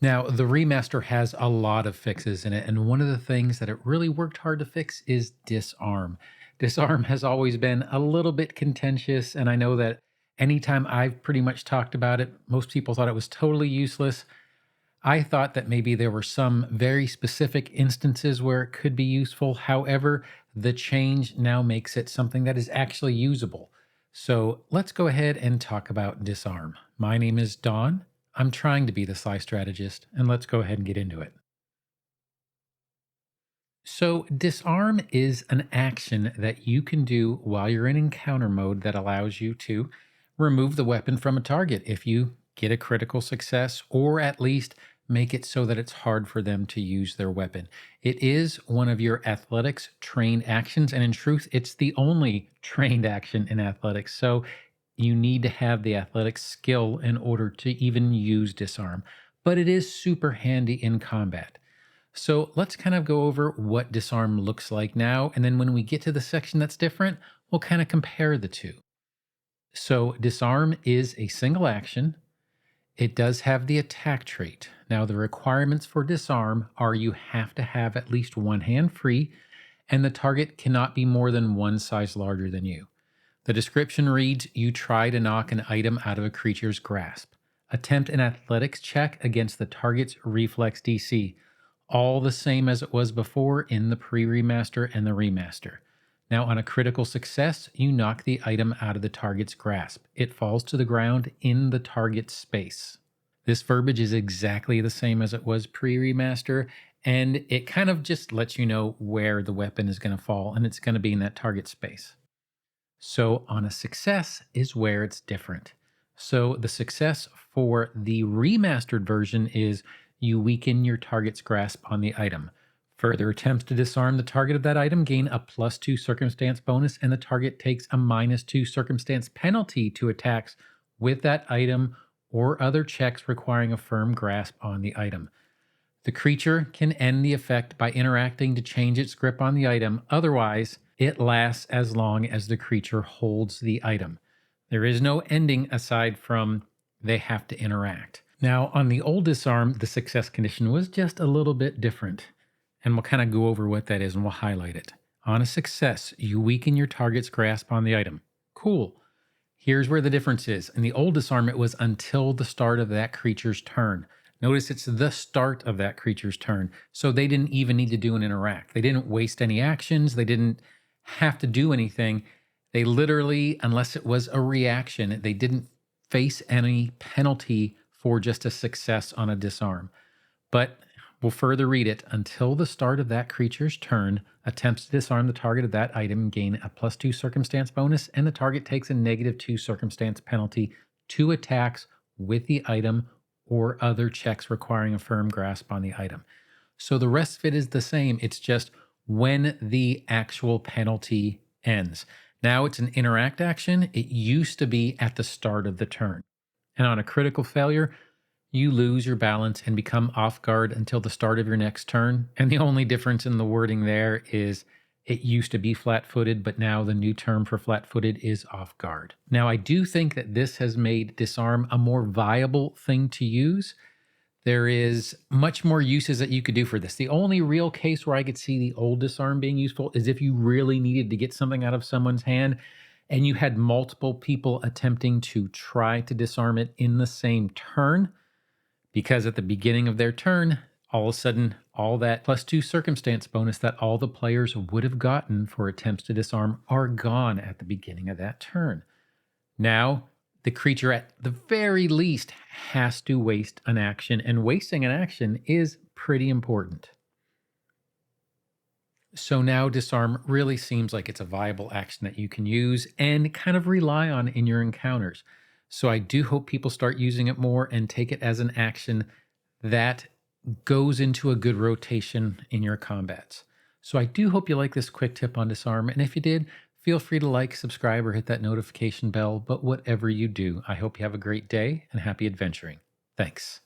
Now, the remaster has a lot of fixes in it, and one of the things that it really worked hard to fix is disarm. Disarm has always been a little bit contentious, and I know that anytime I've pretty much talked about it, most people thought it was totally useless. I thought that maybe there were some very specific instances where it could be useful. However, the change now makes it something that is actually usable. So let's go ahead and talk about disarm. My name is Don. I'm trying to be the Sly Strategist, and let's go ahead and get into it. So, disarm is an action that you can do while you're in encounter mode that allows you to remove the weapon from a target if you get a critical success, or at least make it so that it's hard for them to use their weapon. It is one of your athletics trained actions, and in truth, it's the only trained action in athletics. So, you need to have the athletic skill in order to even use disarm, but it is super handy in combat. So let's kind of go over what disarm looks like now. And then when we get to the section that's different, we'll kind of compare the two. So disarm is a single action. It does have the attack trait. Now, the requirements for disarm are you have to have at least one hand free, and the target cannot be more than one size larger than you. The description reads you try to knock an item out of a creature's grasp. Attempt an athletics check against the target's reflex DC, all the same as it was before in the pre remaster and the remaster. Now, on a critical success, you knock the item out of the target's grasp. It falls to the ground in the target's space. This verbiage is exactly the same as it was pre remaster, and it kind of just lets you know where the weapon is going to fall, and it's going to be in that target space. So, on a success is where it's different. So, the success for the remastered version is you weaken your target's grasp on the item. Further attempts to disarm the target of that item gain a +2 circumstance bonus, and the target takes a -2 circumstance penalty to attacks with that item or other checks requiring a firm grasp on the item. The creature can end the effect by interacting to change its grip on the item. Otherwise, it lasts as long as the creature holds the item. There is no ending aside from they have to interact. Now, on the old disarm, the success condition was just a little bit different. And we'll kind of go over what that is and we'll highlight it. On a success, you weaken your target's grasp on the item. Cool. Here's where the difference is. In the old disarm, it was until the start of that creature's turn. Notice it's the start of that creature's turn. So they didn't even need to do an interact. They didn't waste any actions. They didn't have to do anything. They literally, unless it was a reaction, they didn't face any penalty for just a success on a disarm. But we'll further read it. Until the start of that creature's turn, attempts to disarm the target of that item gain a +2 circumstance bonus, and the target takes a -2 circumstance penalty to attacks with the item or other checks requiring a firm grasp on the item. So the rest of it is the same. It's just when the actual penalty ends. Now it's an interact action. It used to be at the start of the turn. And on a critical failure, you lose your balance and become off guard until the start of your next turn. And the only difference in the wording there is it used to be flat footed, but now the new term for flat footed is off guard. Now, I do think that this has made disarm a more viable thing to use. There is much more uses that you could do for this. The only real case where I could see the old disarm being useful is if you really needed to get something out of someone's hand and you had multiple people attempting to try to disarm it in the same turn, because at the beginning of their turn, all of a sudden, all that +2 circumstance bonus that all the players would have gotten for attempts to disarm are gone at the beginning of that turn. Now, the creature at the very least has to waste an action, and wasting an action is pretty important. So now disarm really seems like it's a viable action that you can use and kind of rely on in your encounters. So I do hope people start using it more and take it as an action that goes into a good rotation in your combats. So I do hope you like this quick tip on disarm. And if you did, feel free to like, subscribe, or hit that notification bell. But whatever you do, I hope you have a great day and happy adventuring. Thanks.